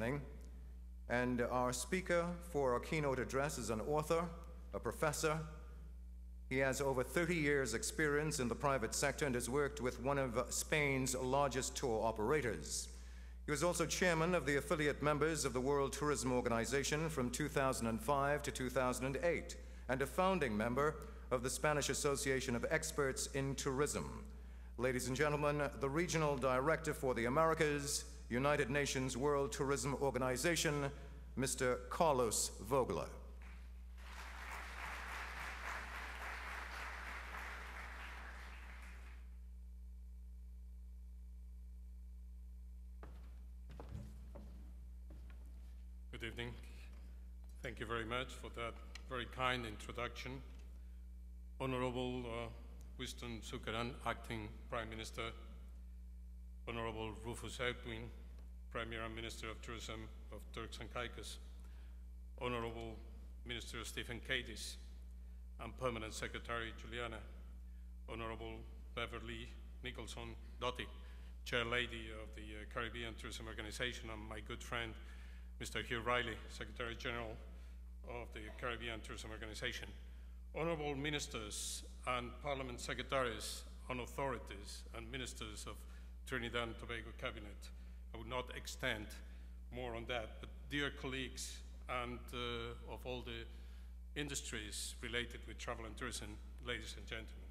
evening. And our speaker for our keynote address is an author, a professor. He has over 30 years' experience in the private sector and has worked with one of Spain's largest tour operators. He was also chairman of the affiliate members of the World Tourism Organization from 2005 to 2008, and a founding member of the Spanish Association of Experts in Tourism. Ladies and gentlemen, the Regional Director for the Americas, United Nations World Tourism Organization, Mr. Carlos Vogler. Good evening. Thank you very much for that very kind introduction. Honorable Winston Zuckerman, Acting Prime Minister, Honorable Rufus Hepburn, Premier and Minister of Tourism of Turks and Caicos, Honorable Minister Stephen Cadiz, and Permanent Secretary Juliana, Honorable Beverly Nicholson Doty, Chair Lady of the Caribbean Tourism Organization, and my good friend, Mr. Hugh Riley, Secretary General of the Caribbean Tourism Organization, Honorable Ministers and Parliament Secretaries and authorities and ministers of Trinidad and Tobago Cabinet. I would not extend more on that, but dear colleagues and of all the industries related with travel and tourism, ladies and gentlemen.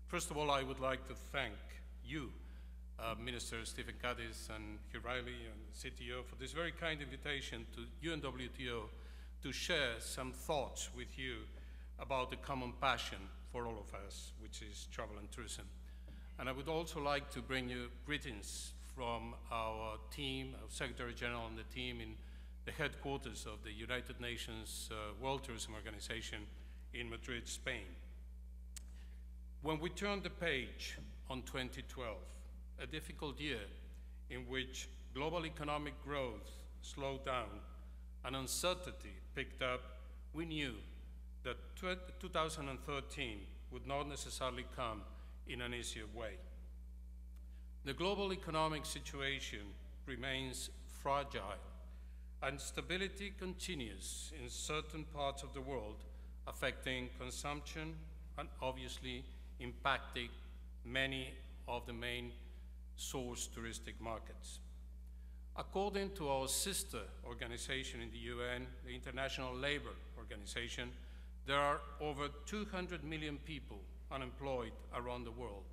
First of all, I would like to thank you, Minister Stephen Cadiz and Hugh Riley and CTO for this very kind invitation to UNWTO to share some thoughts with you about the common passion for all of us, which is travel and tourism. And I would also like to bring you greetings from our team, our Secretary General and the team in the headquarters of the United Nations World Tourism Organization in Madrid, Spain. When we turn the page on 2012, a difficult year in which global economic growth slowed down and uncertainty picked up, we knew that 2013 would not necessarily come in an easier way. The global economic situation remains fragile, and stability continues in certain parts of the world, affecting consumption and obviously impacting many of the main source touristic markets. According to our sister organization in the UN, the International Labour Organization, there are over 200 million people unemployed around the world,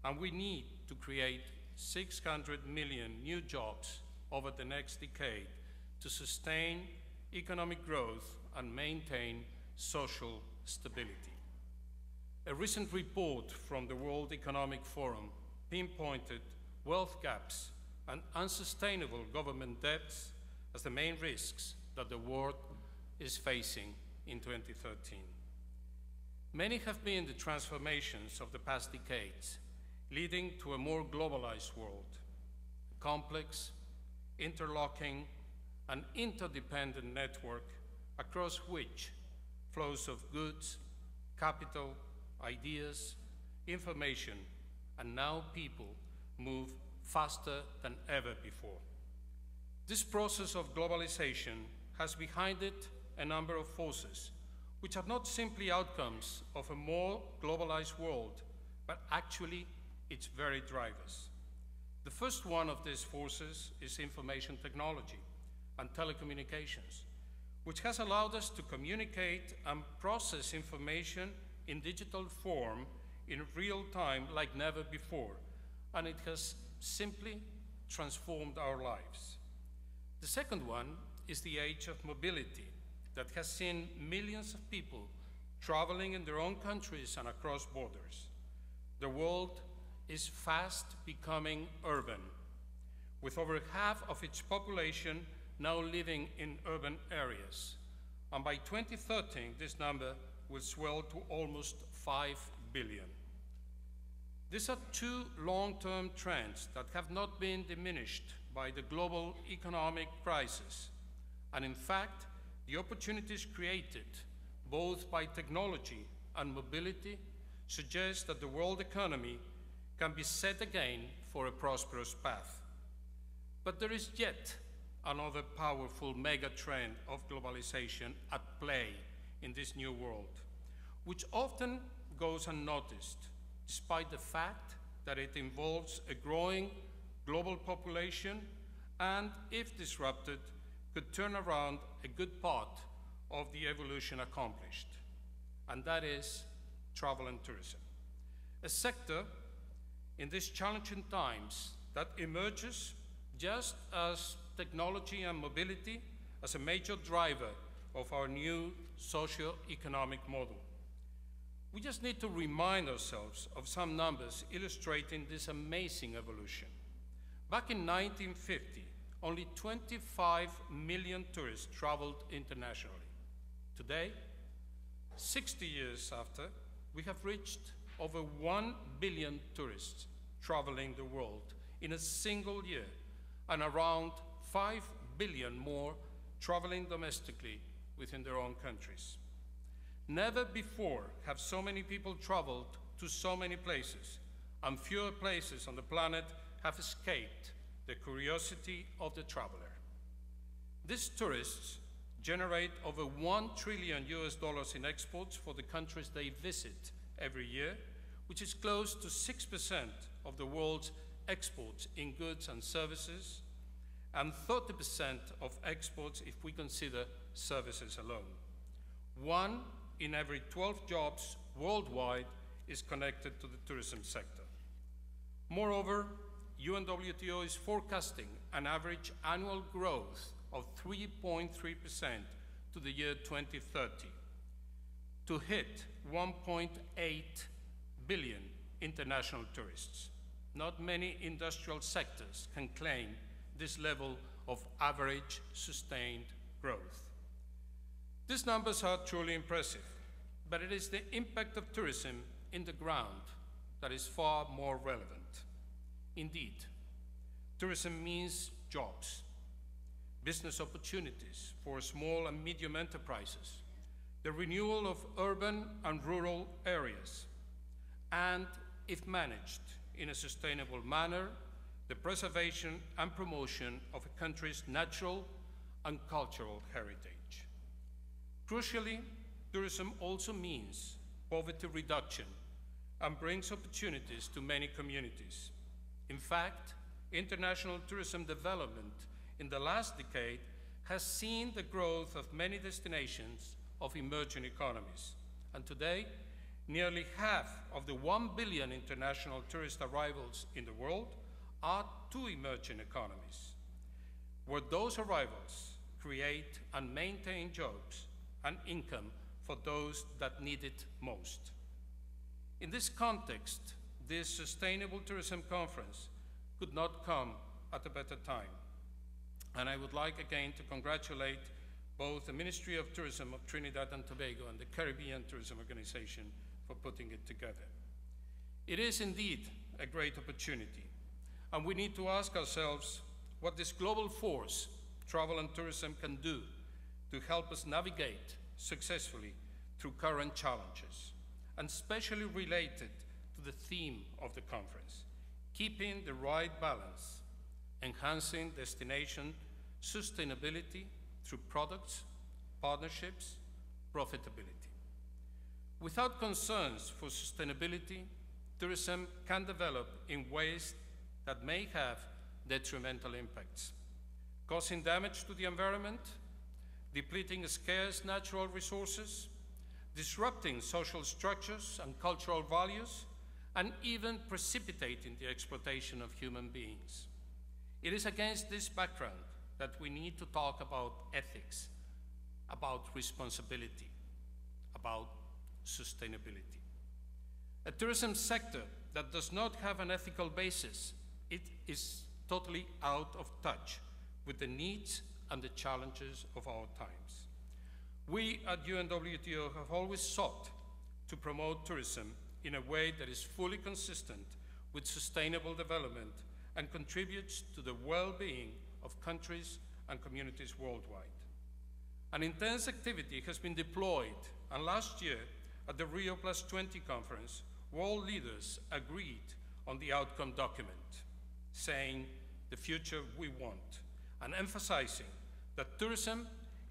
and we need to create 600 million new jobs over the next decade to sustain economic growth and maintain social stability. A recent report from the World Economic Forum pinpointed wealth gaps and unsustainable government debts as the main risks that the world is facing in 2013. Many have been the transformations of the past decades, leading to a more globalized world, a complex, interlocking, and interdependent network across which flows of goods, capital, ideas, information, and now people move faster than ever before. This process of globalization has behind it a number of forces, which are not simply outcomes of a more globalized world, but actually its very drivers. The first one of these forces is information technology and telecommunications, which has allowed us to communicate and process information in digital form in real time like never before, and it has simply transformed our lives. The second one is the age of mobility that has seen millions of people traveling in their own countries and across borders. The world is fast becoming urban, with over half of its population now living in urban areas. And by 2030, this number will swell to almost 5 billion. These are two long-term trends that have not been diminished by the global economic crisis. And in fact, the opportunities created both by technology and mobility suggest that the world economy can be set again for a prosperous path. But there is yet another powerful mega trend of globalization at play in this new world, which often goes unnoticed, despite the fact that it involves a growing global population and, if disrupted, could turn around a good part of the evolution accomplished, and that is travel and tourism. A sector in these challenging times that emerges just as technology and mobility as a major driver of our new socio-economic model. We just need to remind ourselves of some numbers illustrating this amazing evolution. Back in 1950, only 25 million tourists traveled internationally. Today, 60 years after, we have reached over 1 billion tourists traveling the world in a single year, and around 5 billion more traveling domestically within their own countries. Never before have so many people traveled to so many places, and fewer places on the planet have escaped the curiosity of the traveler. These tourists generate over $1 trillion in exports for the countries they visit every year, which is close to 6% of the world's exports in goods and services, and 30% of exports if we consider services alone. 1 in every 12 jobs worldwide is connected to the tourism sector. Moreover, UNWTO is forecasting an average annual growth of 3.3% to the year 2030 to hit 1.8 billion international tourists. Not many industrial sectors can claim this level of average sustained growth. These numbers are truly impressive, but it is the impact of tourism in the ground that is far more relevant. Indeed, tourism means jobs, business opportunities for small and medium enterprises, the renewal of urban and rural areas, and, if managed in a sustainable manner, the preservation and promotion of a country's natural and cultural heritage. Crucially, tourism also means poverty reduction and brings opportunities to many communities. In fact, international tourism development in the last decade has seen the growth of many destinations of emerging economies. And today, nearly half of the 1 billion international tourist arrivals in the world are to emerging economies, where those arrivals create and maintain jobs and income for those that need it most. In this context, this Sustainable Tourism Conference could not come at a better time. And I would like again to congratulate both the Ministry of Tourism of Trinidad and Tobago and the Caribbean Tourism Organization for putting it together. It is indeed a great opportunity, and we need to ask ourselves what this global force, travel and tourism, can do to help us navigate successfully through current challenges, and especially related to the theme of the conference, keeping the right balance, enhancing destination sustainability through products, partnerships, profitability. Without concerns for sustainability, tourism can develop in ways that may have detrimental impacts, causing damage to the environment, depleting scarce natural resources, disrupting social structures and cultural values, and even precipitating the exploitation of human beings. It is against this background that we need to talk about ethics, about responsibility, about sustainability. A tourism sector that does not have an ethical basis, it is totally out of touch with the needs and the challenges of our times. We at UNWTO have always sought to promote tourism in a way that is fully consistent with sustainable development and contributes to the well-being of countries and communities worldwide. An intense activity has been deployed, and last year at the Rio+20 conference, world leaders agreed on the outcome document, saying the future we want, and emphasizing that tourism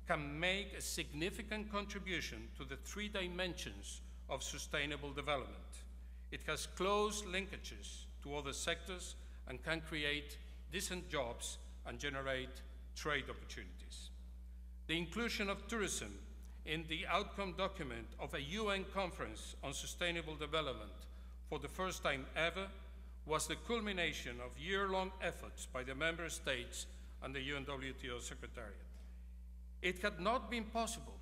can make a significant contribution to the three dimensions of sustainable development. It has close linkages to other sectors and can create decent jobs and generate trade opportunities. The inclusion of tourism in the outcome document of a UN conference on sustainable development for the first time ever was the culmination of year-long efforts by the member states and the UNWTO Secretariat. It had not been possible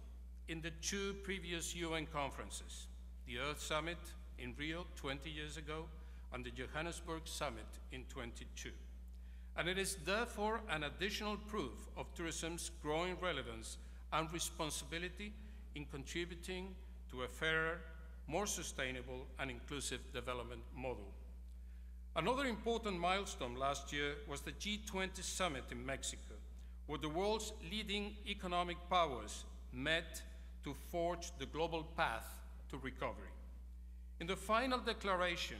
in the two previous UN conferences, the Earth Summit in Rio 20 years ago and the Johannesburg Summit in 22. And it is therefore an additional proof of tourism's growing relevance and responsibility in contributing to a fairer, more sustainable and inclusive development model. Another important milestone last year was the G20 Summit in Mexico, where the world's leading economic powers met to forge the global path to recovery. In the final declaration,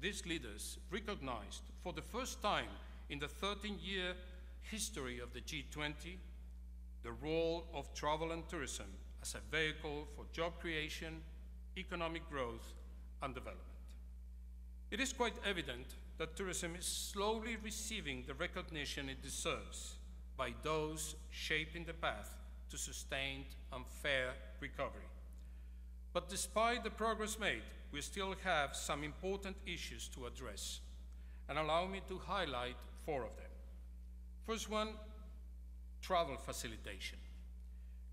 these leaders recognized for the first time in the 13-year history of the G20 the role of travel and tourism as a vehicle for job creation, economic growth, and development. It is quite evident that tourism is slowly receiving the recognition it deserves by those shaping the path to sustained and fair recovery. But despite the progress made, we still have some important issues to address, and allow me to highlight 4 of them. First one, travel facilitation.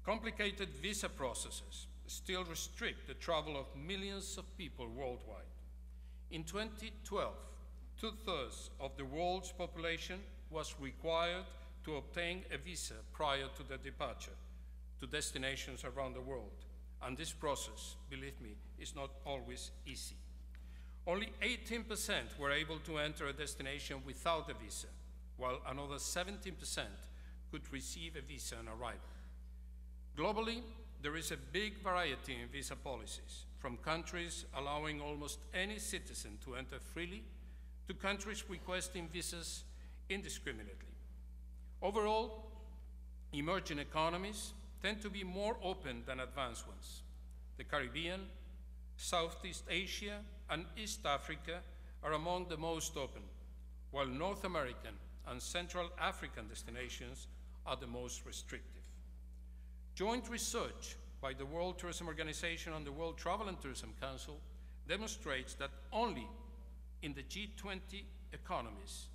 Complicated visa processes still restrict the travel of millions of people worldwide. In 2012, 2/3 of the world's population was required to obtain a visa prior to their departure to destinations around the world. And this process, believe me, is not always easy. Only 18% were able to enter a destination without a visa, while another 17% could receive a visa on arrival. Globally, there is a big variety in visa policies, from countries allowing almost any citizen to enter freely to countries requesting visas indiscriminately. Overall, emerging economies tend to be more open than advanced ones. The Caribbean, Southeast Asia, and East Africa are among the most open, while North American and Central African destinations are the most restrictive. Joint research by the World Tourism Organization and the World Travel and Tourism Council demonstrates that only in the G20 economies,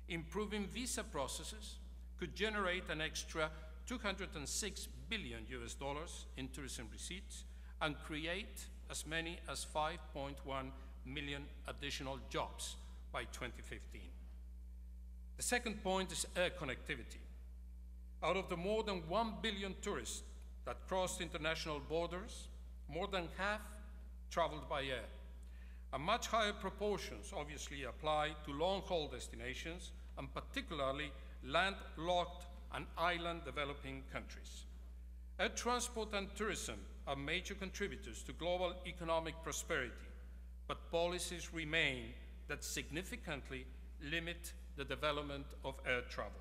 improving visa processes could generate an extra $206 billion in tourism receipts and create as many as 5.1 million additional jobs by 2015. The second point is air connectivity. Out of the more than 1 billion tourists that crossed international borders, more than half traveled by air. And much higher proportions obviously apply to long-haul destinations, and particularly landlocked and island developing countries. Air transport and tourism are major contributors to global economic prosperity, but policies remain that significantly limit the development of air travel.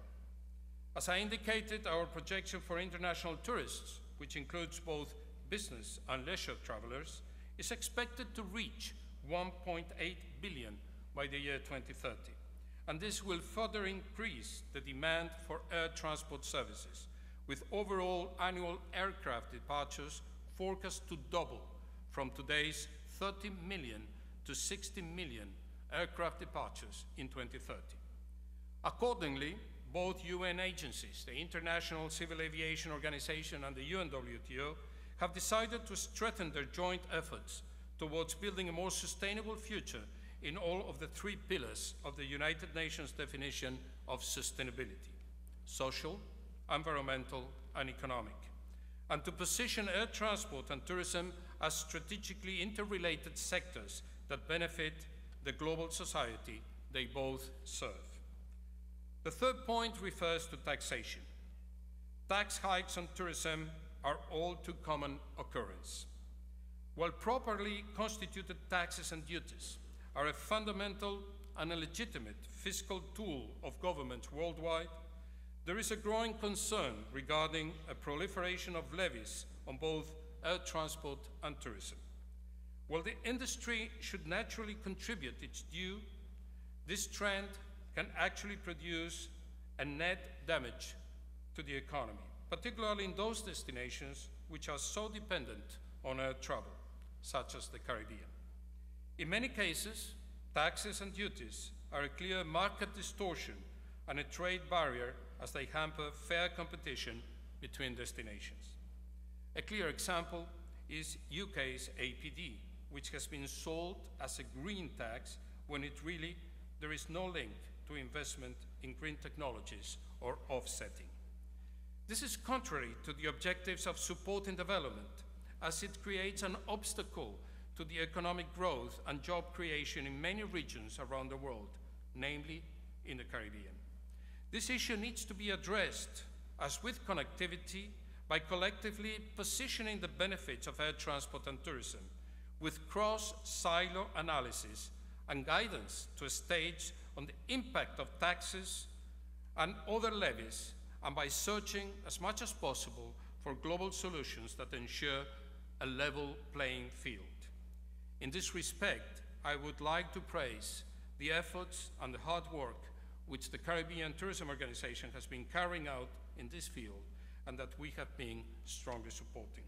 As I indicated, our projection for international tourists, which includes both business and leisure travelers, is expected to reach 1.8 billion by the year 2030. And this will further increase the demand for air transport services, with overall annual aircraft departures forecast to double from today's 30 million to 60 million aircraft departures in 2030. Accordingly, both UN agencies, the International Civil Aviation Organization and the UNWTO, have decided to strengthen their joint efforts towards building a more sustainable future in all of the 3 pillars of the United Nations definition of sustainability: social, environmental, and economic, and to position air transport and tourism as strategically interrelated sectors that benefit the global society they both serve. The third point refers to taxation. Tax hikes on tourism are all too common occurrence. While properly constituted taxes and duties are a fundamental and a legitimate fiscal tool of governments worldwide, There is a growing concern regarding a proliferation of levies on both air transport and tourism. While the industry should naturally contribute its due, this trend can actually produce a net damage to the economy, particularly in those destinations which are so dependent on air travel, such as the Caribbean. In many cases, taxes and duties are a clear market distortion and a trade barrier as they hamper fair competition between destinations. A clear example is UK's APD, which has been sold as a green tax when there is no link to investment in green technologies or offsetting. This is contrary to the objectives of supporting development, as it creates an obstacle to the economic growth and job creation in many regions around the world, namely in the Caribbean. This issue needs to be addressed, as with connectivity, by collectively positioning the benefits of air transport and tourism with cross-silo analysis and guidance to a stage on the impact of taxes and other levies, and by searching as much as possible for global solutions that ensure a level playing field. In this respect, I would like to praise the efforts and the hard work which the Caribbean Tourism Organization has been carrying out in this field and that we have been strongly supporting.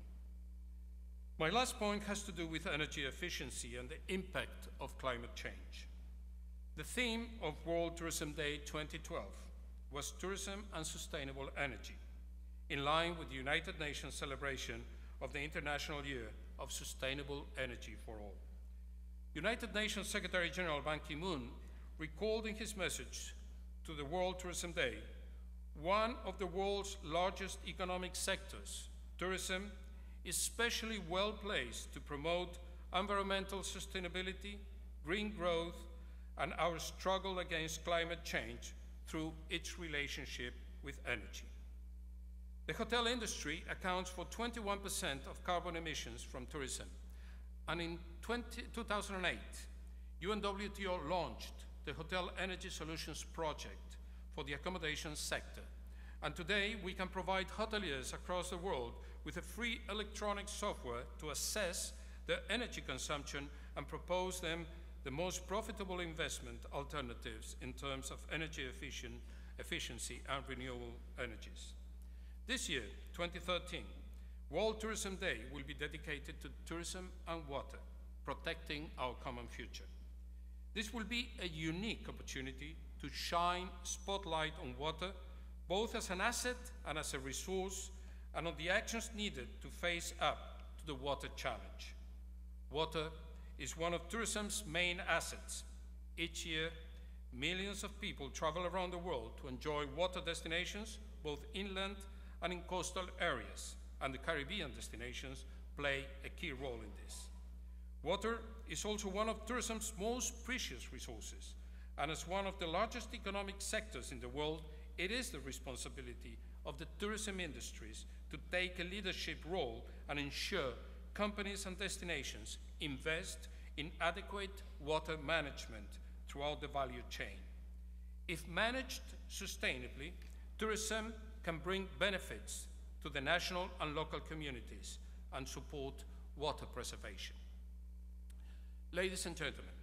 My last point has to do with energy efficiency and the impact of climate change. The theme of World Tourism Day 2012 was tourism and sustainable energy, in line with the United Nations celebration of the International Year of Sustainable Energy for All. United Nations Secretary General Ban Ki-moon recalled in his message to the World Tourism Day, one of the world's largest economic sectors, tourism, is especially well placed to promote environmental sustainability, green growth, and our struggle against climate change through its relationship with energy. The hotel industry accounts for 21% of carbon emissions from tourism, and in 2008, UNWTO launched the Hotel Energy Solutions Project for the accommodation sector, and today we can provide hoteliers across the world with a free electronic software to assess their energy consumption and propose them the most profitable investment alternatives in terms of energy efficiency and renewable energies. This year, 2013, World Tourism Day will be dedicated to tourism and water, protecting our common future. This will be a unique opportunity to shine spotlight on water, both as an asset and as a resource, and on the actions needed to face up to the water challenge. Water is one of tourism's main assets. Each year, millions of people travel around the world to enjoy water destinations, both inland and in coastal areas, and the Caribbean destinations play a key role in this. Water is also one of tourism's most precious resources, and as one of the largest economic sectors in the world, it is the responsibility of the tourism industries to take a leadership role and ensure companies and destinations invest in adequate water management throughout the value chain. If managed sustainably, tourism can bring benefits to the national and local communities and support water preservation. Ladies and gentlemen,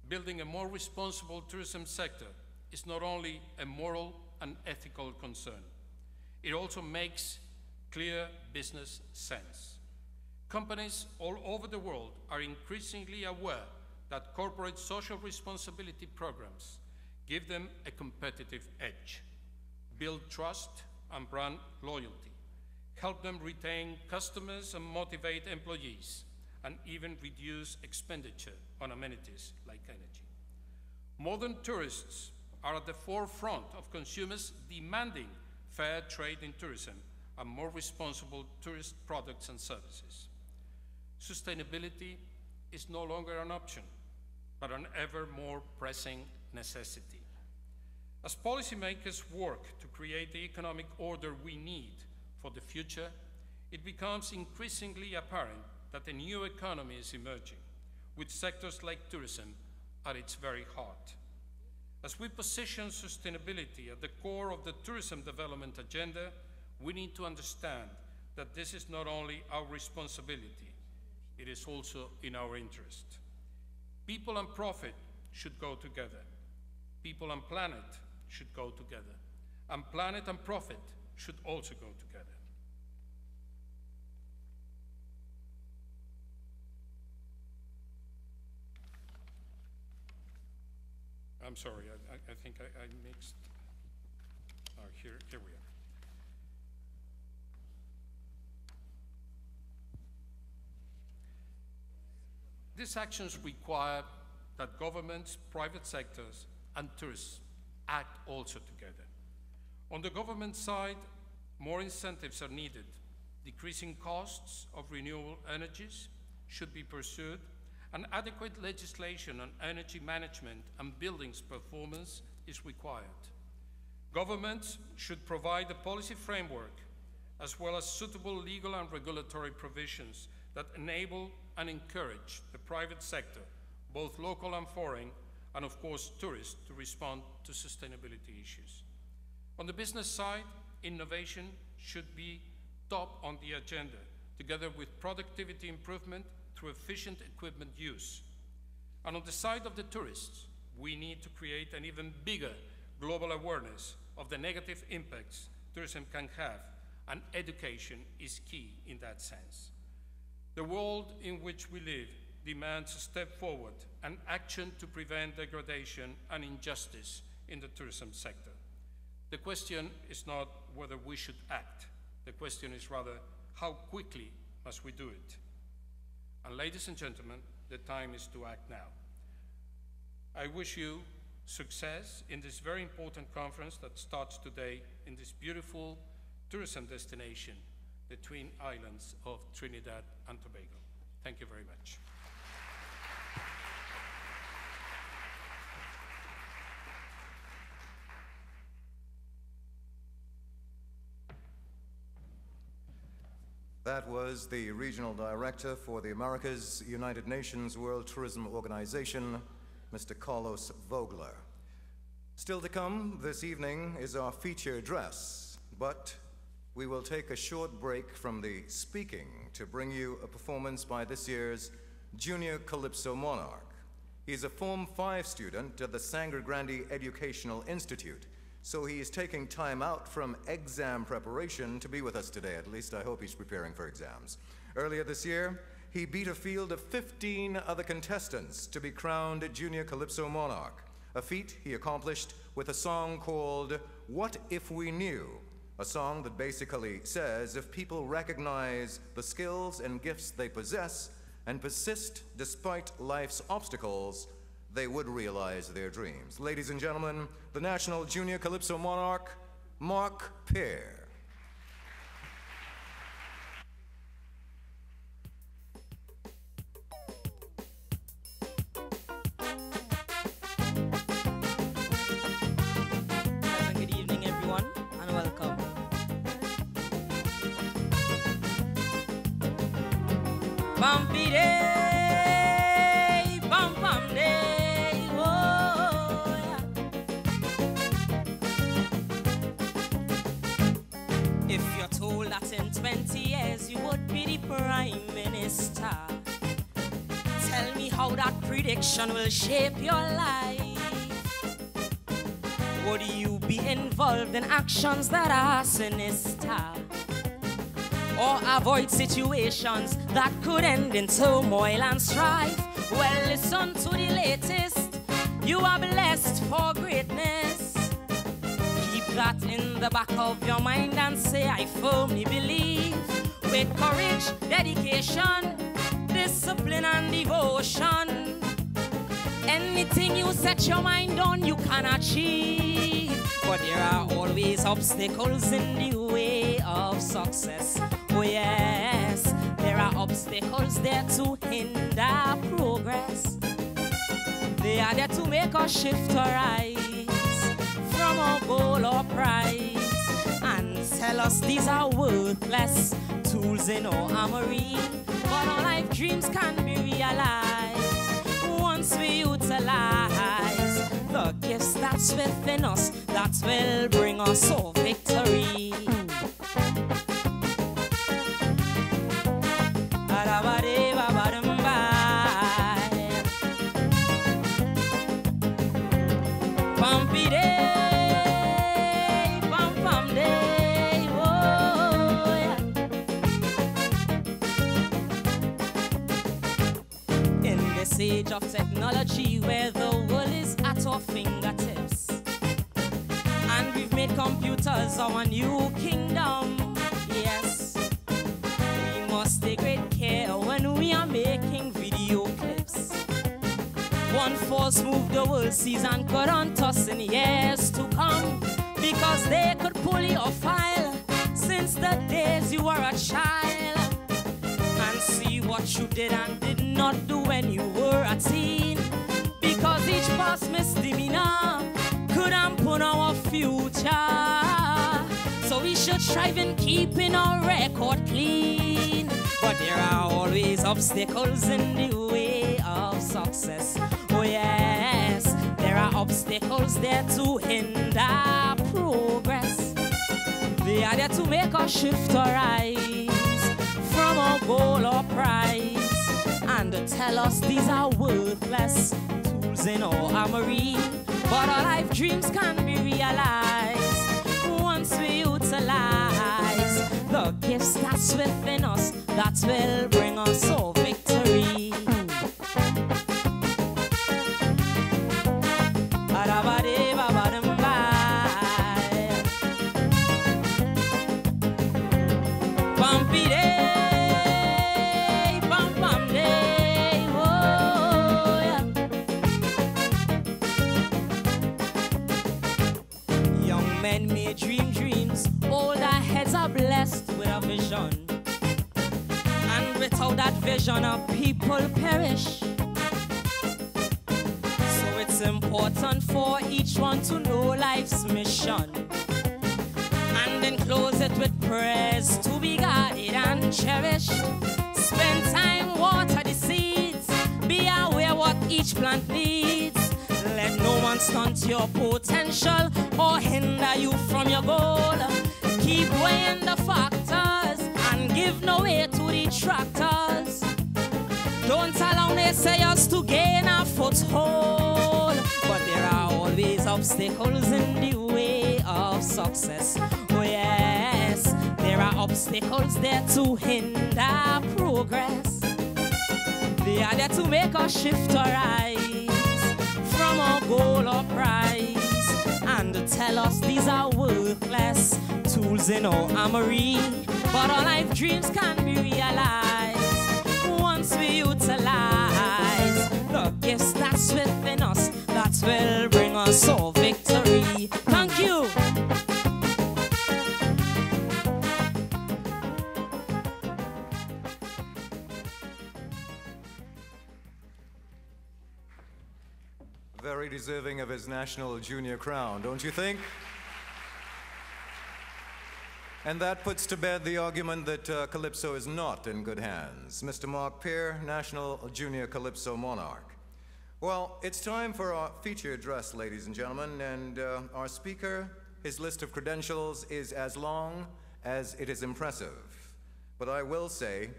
building a more responsible tourism sector is not only a moral and ethical concern, it also makes clear business sense. Companies all over the world are increasingly aware that corporate social responsibility programs give them a competitive edge, build trust and brand loyalty, help them retain customers and motivate employees, and even reduce expenditure on amenities like energy. Modern tourists are at the forefront of consumers demanding fair trade in tourism and more responsible tourist products and services. Sustainability is no longer an option, but an ever more pressing necessity. As policymakers work to create the economic order we need for the future, it becomes increasingly apparent that a new economy is emerging, with sectors like tourism at its very heart. As we position sustainability at the core of the tourism development agenda, we need to understand that this is not only our responsibility, it is also in our interest. People and profit should go together. People and planet should go together. And planet and profit should also go together. I'm sorry, I think I mixed. Here we are. These actions require that governments, private sectors, and tourists act also together. On the government side, more incentives are needed. Decreasing costs of renewable energies should be pursued, and adequate legislation on energy management and buildings performance is required. Governments should provide a policy framework as well as suitable legal and regulatory provisions that enable and encourage the private sector, both local and foreign, and of course tourists, to respond to sustainability issues. On the business side, innovation should be top on the agenda, together with productivity improvement through efficient equipment use. And on the side of the tourists, we need to create an even bigger global awareness of the negative impacts tourism can have, and education is key in that sense. The world in which we live demands a step forward and action to prevent degradation and injustice in the tourism sector. The question is not whether we should act. The question is rather, how quickly must we do it? And ladies and gentlemen, the time is to act now. I wish you success in this very important conference that starts today in this beautiful tourism destination, the Twin Islands of Trinidad and Tobago. Thank you very much. That was the Regional Director for the Americas United Nations World Tourism Organization, Mr. Carlos Vogler. Still to come this evening is our feature address, but we will take a short break from the speaking to bring you a performance by this year's Junior Calypso Monarch. He's a Form 5 student at the Sangre Grande Educational Institute, so he is taking time out from exam preparation to be with us today. At least I hope he's preparing for exams. Earlier this year, he beat a field of 15 other contestants to be crowned Junior Calypso Monarch, a feat he accomplished with a song called What If We Knew, a song that basically says if people recognize the skills and gifts they possess and persist despite life's obstacles, they would realize their dreams. Ladies and gentlemen, the National Junior Calypso Monarch, Mark Pear. Good evening, everyone, and welcome. Bumpy day, bum bum day, oh yeah. If you're told that in 20 years you would be the Prime Minister, tell me how that prediction will shape your life. Would you be involved in actions that are sinister, or avoid situations that could end in turmoil and strife? Well, listen to the latest. You are blessed for greatness. Keep that in the back of your mind and say, I firmly believe. With courage, dedication, discipline and devotion, anything you set your mind on, you can achieve. But there are always obstacles in the way of success. Oh yes, there are obstacles there to hinder progress. They are there to make us shift or rise from our goal or prize, and tell us these are worthless tools in our armory. But our life dreams can be realized once we utilize the the gifts that's within us that will bring us all victory. Age of technology where the world is at our fingertips, and we've made computers our new kingdom. Yes, we must take great care when we are making video clips. One force moved the world seas and could hunt us in years to come, because they could pull your file since the days you were a child, and see what you did and did not do when you were a teen. Because each past misdemeanor could hamper our future, so we should strive in keeping our record clean. But there are always obstacles in the way of success. Oh yes, there are obstacles there to hinder progress. They are there to make us shift our eyes from our goal or prize, and to tell us these are worthless tools in our armory. But our life dreams can be realized once we utilize the gifts that's within us that will bring us all victory. Men may dream dreams, older heads are blessed with a vision, and without that vision our people perish. So it's important for each one to know life's mission, and enclose it with prayers to be guarded and cherished. Spend time, water the seeds, be aware what each plant needs. Let no one stunt your potential or hinder you from your goal. Keep weighing the factors and give no way to detractors. Don't allow naysayers to gain a foothold. But there are always obstacles in the way of success. Oh yes, there are obstacles there to hinder progress. They are there to make us shift our eyes from our goal or prize, and to tell us these are worthless tools in our armory. But our life dreams can be realized once we utilize the gifts that's within us that will bring us all victory. Thank you. Very deserving of his national junior crown, don't you think? And that puts to bed the argument that Calypso is not in good hands. Mr. Mark Peer, National Junior Calypso Monarch. Well, it's time for our feature address, ladies and gentlemen, and our speaker, his list of credentials is as long as it is impressive. But I will say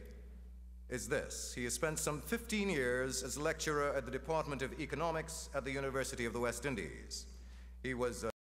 is this: he has spent some 15 years as lecturer at the Department of Economics at the University of the West Indies. He was